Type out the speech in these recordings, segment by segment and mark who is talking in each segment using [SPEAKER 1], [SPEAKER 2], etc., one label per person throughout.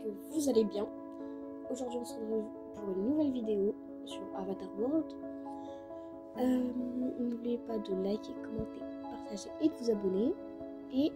[SPEAKER 1] que vous allez bien. Aujourd'hui on se retrouve pour une nouvelle vidéo sur Avatar World. N'oubliez pas de liker, commenter, partager et de vous abonner. Et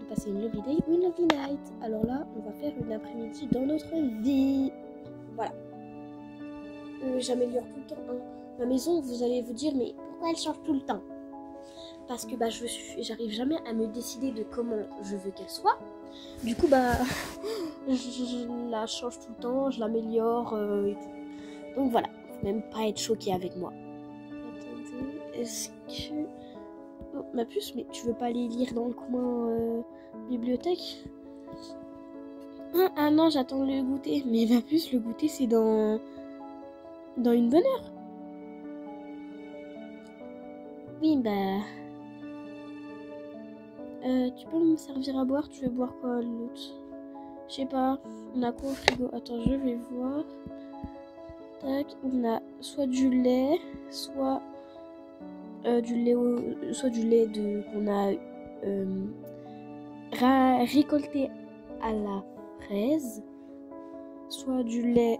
[SPEAKER 1] de passer une lovely day ou une lovely night. Alors là, on va faire une après-midi dans notre vie. Voilà. J'améliore tout le temps ma maison. Vous allez vous dire, mais pourquoi elle change tout le temps? Parce que j'arrive jamais à me décider de comment je veux qu'elle soit. Du coup, je la change tout le temps, je l'améliore et tout. Donc voilà, faut même pas être choqué avec moi. Attendez, est-ce que... Oh, ma puce, mais tu veux pas aller lire dans le coin bibliothèque? Ah non, j'attends le goûter. Mais ma puce, le goûter, c'est dans une bonne heure. Oui, tu peux me servir à boire? Tu veux boire quoi, l'autre? Je sais pas, on a quoi au frigo? Attends, je vais voir. Tac, on a soit du lait, soit du lait qu'on a récolté à la fraise, soit du lait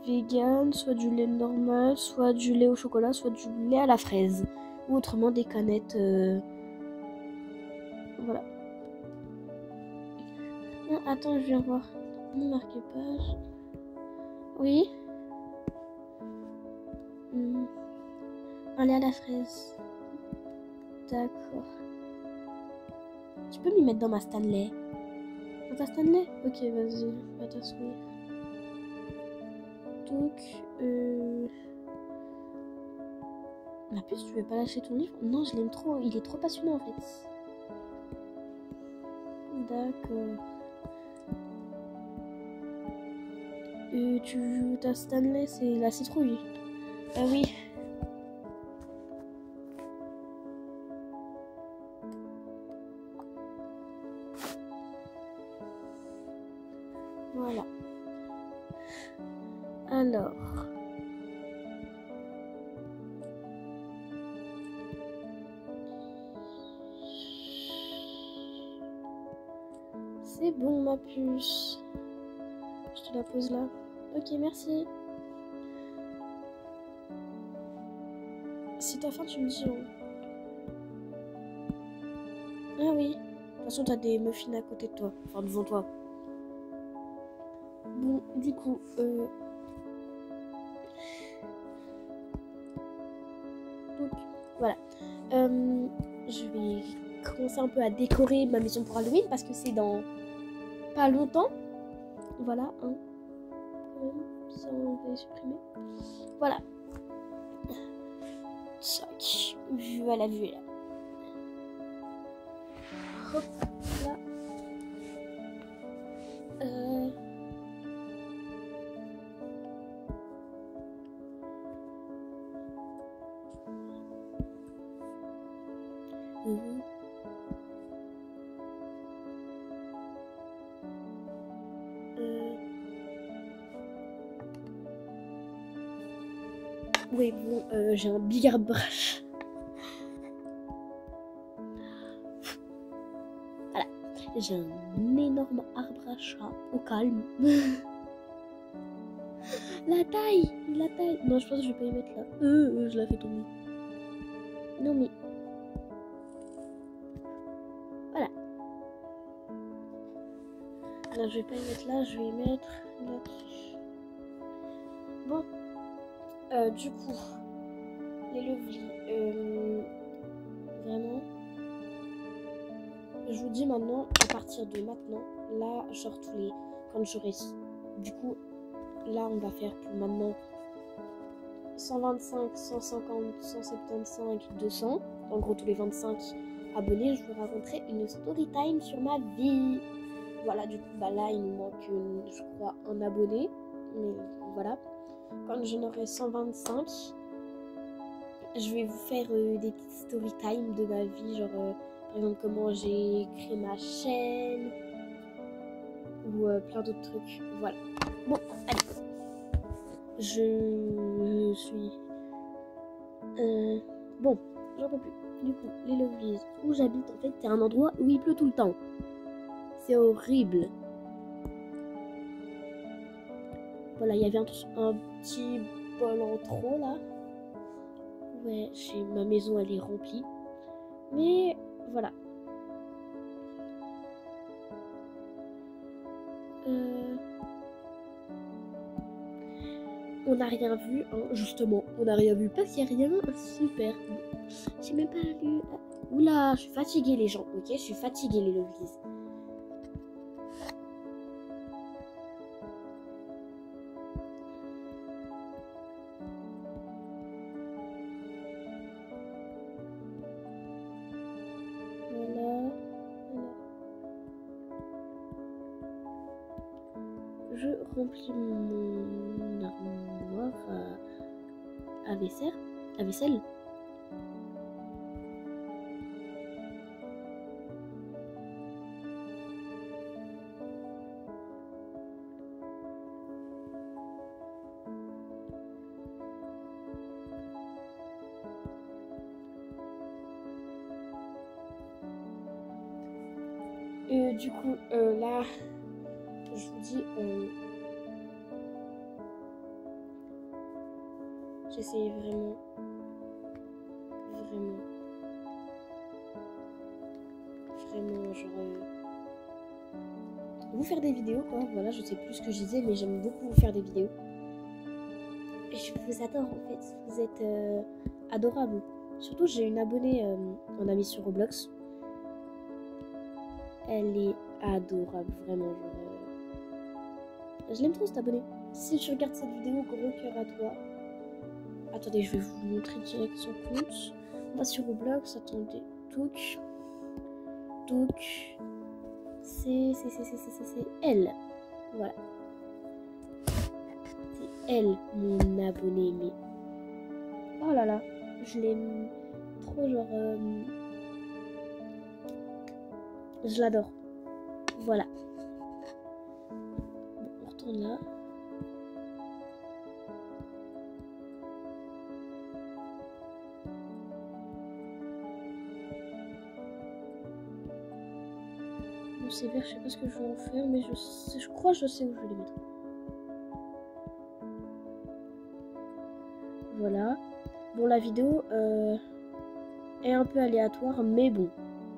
[SPEAKER 1] vegan, soit du lait normal, soit du lait au chocolat, soit du lait à la fraise, ou autrement des canettes. Voilà. Non, attends, je viens voir. Mon marque-page. Oui. Un lait à la fraise. D'accord. Tu peux m'y mettre dans ma Stanley? Dans ta Stanley? Ok, vas-y, va t'asseoir. Donc, ma puce, tu veux pas lâcher ton livre? Non, je l'aime trop, il est trop passionnant en fait. D'accord. Ta Stanley, c'est la citrouille? Ah oui. Voilà. Alors. C'est bon, ma puce. Je te la pose là. Ok, merci. Si t'as faim, tu me dis. Ah oui. De toute façon, t'as des muffins à côté de toi. Enfin, devant toi. Bon, du coup, donc, voilà. Je vais commencer un peu à décorer ma maison pour Halloween parce que c'est dans pas longtemps. Voilà, hein. Ça, on va supprimer. Voilà. Tac. Voilà, voilà. Hop, là. Oui, bon, j'ai un big airbrush. Voilà, j'ai un énorme arbre à chat au calme. La taille. Non, je pense que je vais pas y mettre là. Je la fais tomber. Non, mais... Voilà. Non, je vais pas y mettre là, je vais y mettre là-dessus. Bon. Du coup, les lovely, vraiment, je vous dis maintenant, à partir de maintenant, là, genre quand j'aurai, du coup, là, on va faire pour maintenant 125, 150, 175, 200, en gros, tous les 25 abonnés, je vous raconterai une story time sur ma vie. Voilà, du coup, là, il nous manque, je crois, un abonné, mais voilà. Quand j'en aurai 125, je vais vous faire des petites story time de ma vie, genre par exemple comment j'ai créé ma chaîne ou plein d'autres trucs. Voilà. Bon, allez. Je suis... Bon, j'en peux plus. Du coup, les Lovelies, où j'habite, en fait, c'est un endroit où il pleut tout le temps. C'est horrible. Voilà, il y avait un petit bol en trop là. Ouais, ma maison elle est remplie. Mais voilà. On n'a rien vu, hein, justement. On n'a rien vu parce qu'il n'y a rien. Super. J'ai même pas lu. Oula, je suis fatiguée les gens, ok? Je suis fatiguée les lovelies. Voilà. Je remplis mon armoire à vaisselle. Du coup, là, je vous dis, j'essaie vraiment, genre, vous faire des vidéos, quoi. Voilà, je sais plus ce que je disais, mais j'aime beaucoup vous faire des vidéos. Et je vous adore, en fait. Vous êtes adorables. Surtout, j'ai une abonnée en amie sur Roblox. Elle est adorable, vraiment. Je l'aime trop, cette abonnée. Si tu regardes cette vidéo, gros cœur à toi. Attendez, je vais vous montrer direct son compte. On va sur Roblox, attendez. Donc, c'est elle. Voilà. C'est elle, mon abonnée. Mais oh là là, je l'aime trop, genre. Je l'adore. Voilà. Bon, on retourne là. Bon, c'est vert, je sais pas ce que je vais en faire, mais je crois que je sais où je vais les mettre. Voilà. Bon, la vidéo est un peu aléatoire, mais bon.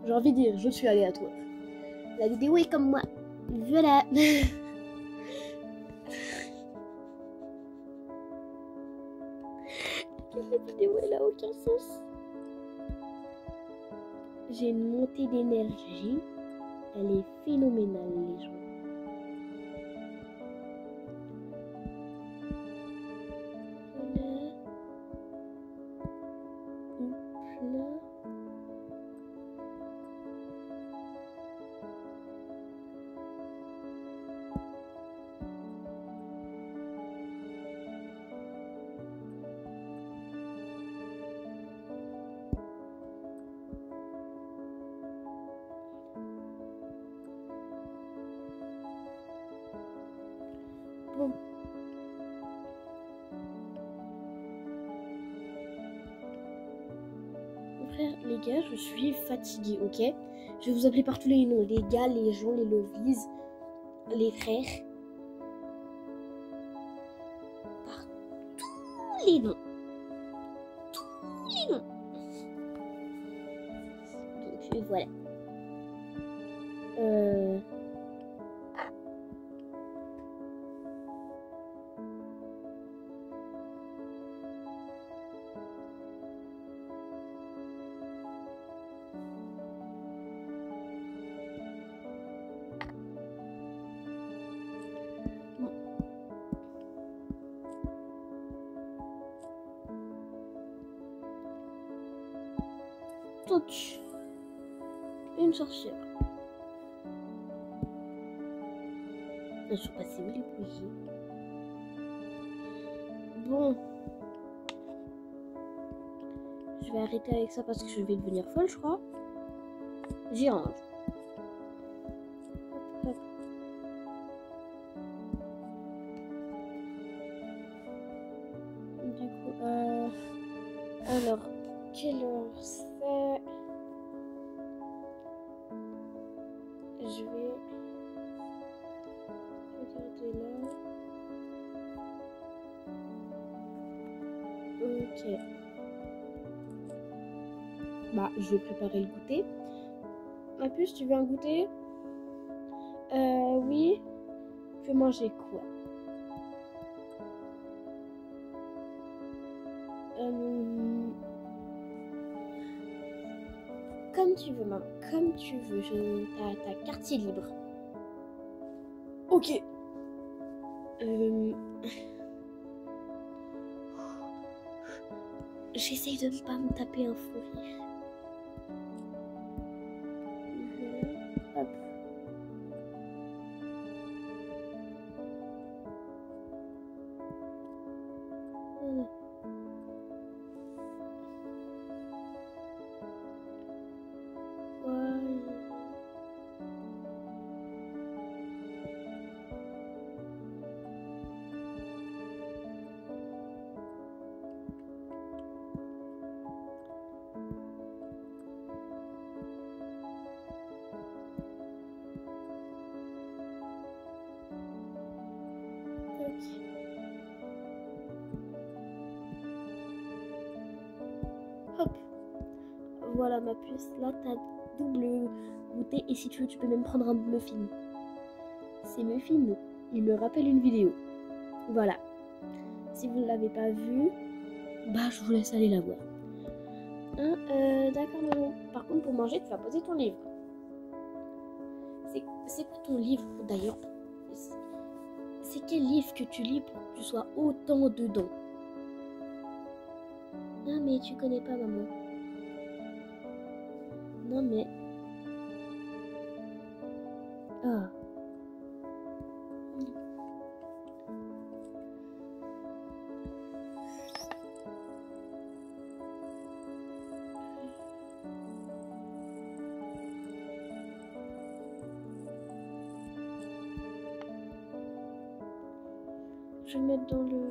[SPEAKER 1] J'ai envie de dire, je suis aléatoire. La vidéo est comme moi. Voilà. Cette vidéo, elle a aucun sens. J'ai une montée d'énergie. Elle est phénoménale, les gens. Bon. Frère, les gars, je suis fatiguée, ok? Je vais vous appeler par tous les noms. Les gars, les gens, les lovelies, les frères. Par tous les noms. Tous les noms. Donc, voilà. Donc, une sorcière. Elles sont passées où les bougies? Bon. Je vais arrêter avec ça parce que je vais devenir folle, je crois. J'y range. Hop, hop. Du coup, alors, quelle heure c'est? Je vais Regardez là. Ok. Bah, je vais préparer le goûter. Ma puce, tu veux un goûter? Oui. Tu veux manger quoi? Comme tu veux, maman. Comme tu veux. Ta quartier libre. Ok. J'essaye de ne pas me taper un fou rire. Voilà. Hop. Voilà. Voilà. Hop. Voilà ma puce. Là, t'as double goûter. Et si tu veux, tu peux même prendre un muffin. Ces muffins, ils me rappellent une vidéo. Voilà. Si vous ne l'avez pas vue, bah je vous laisse aller la voir. Hein, d'accord maman. Par contre, pour manger, tu vas poser ton livre. C'est quoi ton livre d'ailleurs? C'est quel livre que tu lis pour que tu sois autant dedans? Non mais tu connais pas maman. Non mais... Ah. Je vais mettre dans le...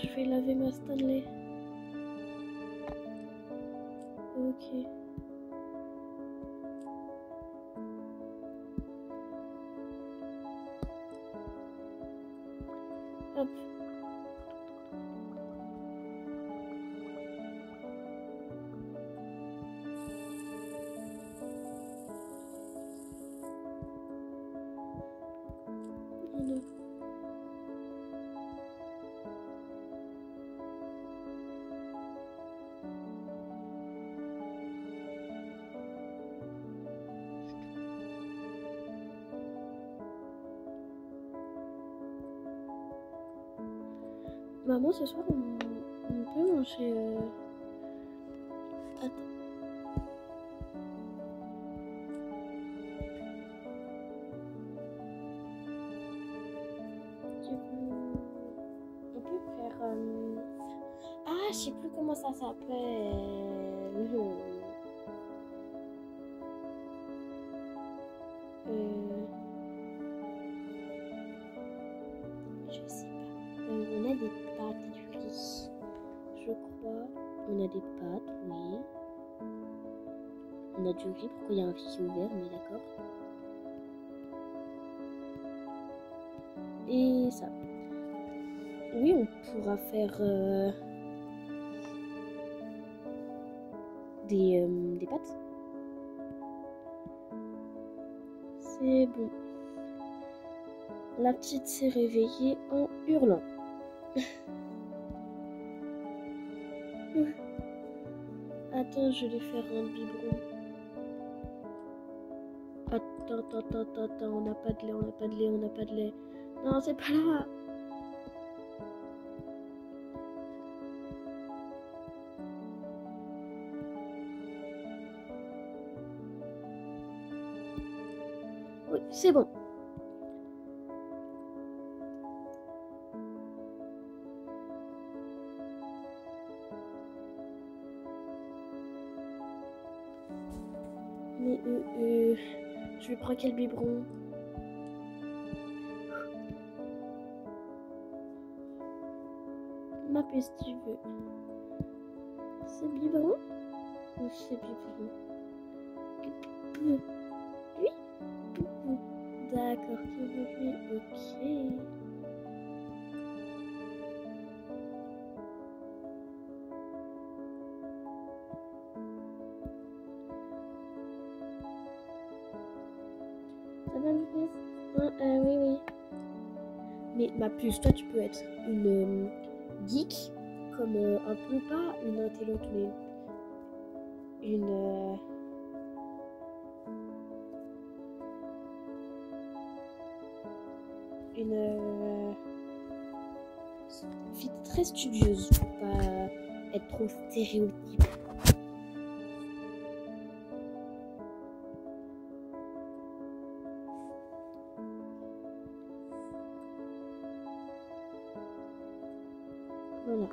[SPEAKER 1] je vais laver ma Stanley. Ok. Hop. Voilà. Maman, ce soir, on peut manger... Attends. On peut faire... Ah, je sais plus comment ça s'appelle. Je sais pas. On a des pâtes et du riz. Je crois. On a des pâtes, oui. On a du riz. Pourquoi il y a un riz qui est ouvert? Mais d'accord. Et ça. Oui, on pourra faire des pâtes. C'est bon. La petite s'est réveillée en hurlant. Attends, je vais faire un biberon. Attends, on n'a pas de lait. Non, c'est pas là. Oui, c'est bon. Mais je vais prendre quel biberon? ma puce, tu veux. C'est biberon ou c'est biberon? Oui. D'accord, tu veux lui. Ok. Ça va, ma puce? Oui, oui. Mais ma puce, toi, tu peux être une geek, comme un peu, pas une intelligente, mais une fille très studieuse, pour pas être trop stéréotype. Voilà.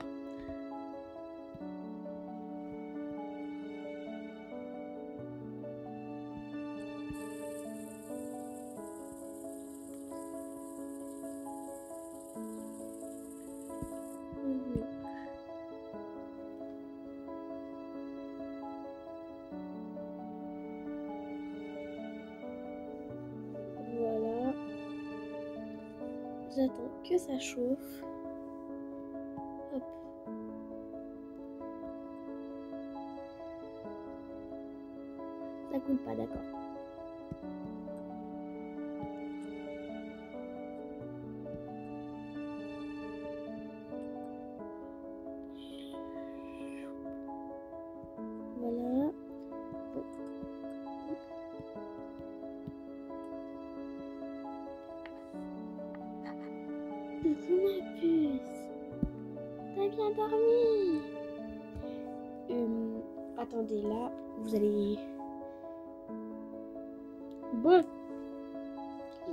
[SPEAKER 1] Voilà. J'attends que ça chauffe. Hop. Ça coule pas, d'accord. Voilà. Coucou ma puce. T'as bien dormi? Attendez, là, vous allez... Bon,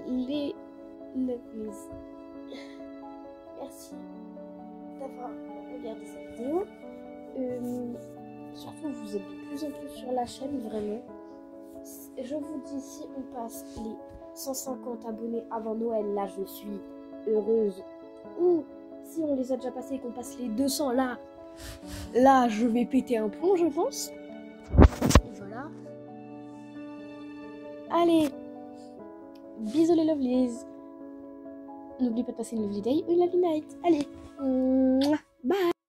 [SPEAKER 1] les lovelies, merci d'avoir regardé cette vidéo. Surtout, vous êtes de plus en plus sur la chaîne, vraiment. Je vous dis, si on passe les 150 abonnés avant Noël, là, je suis heureuse. Ou si on les a déjà passés et qu'on passe les 200, là, je vais péter un plomb, je pense. Et voilà. Allez, bisous les lovelies. N'oubliez pas de passer une lovely day ou une lovely night. Allez, bye.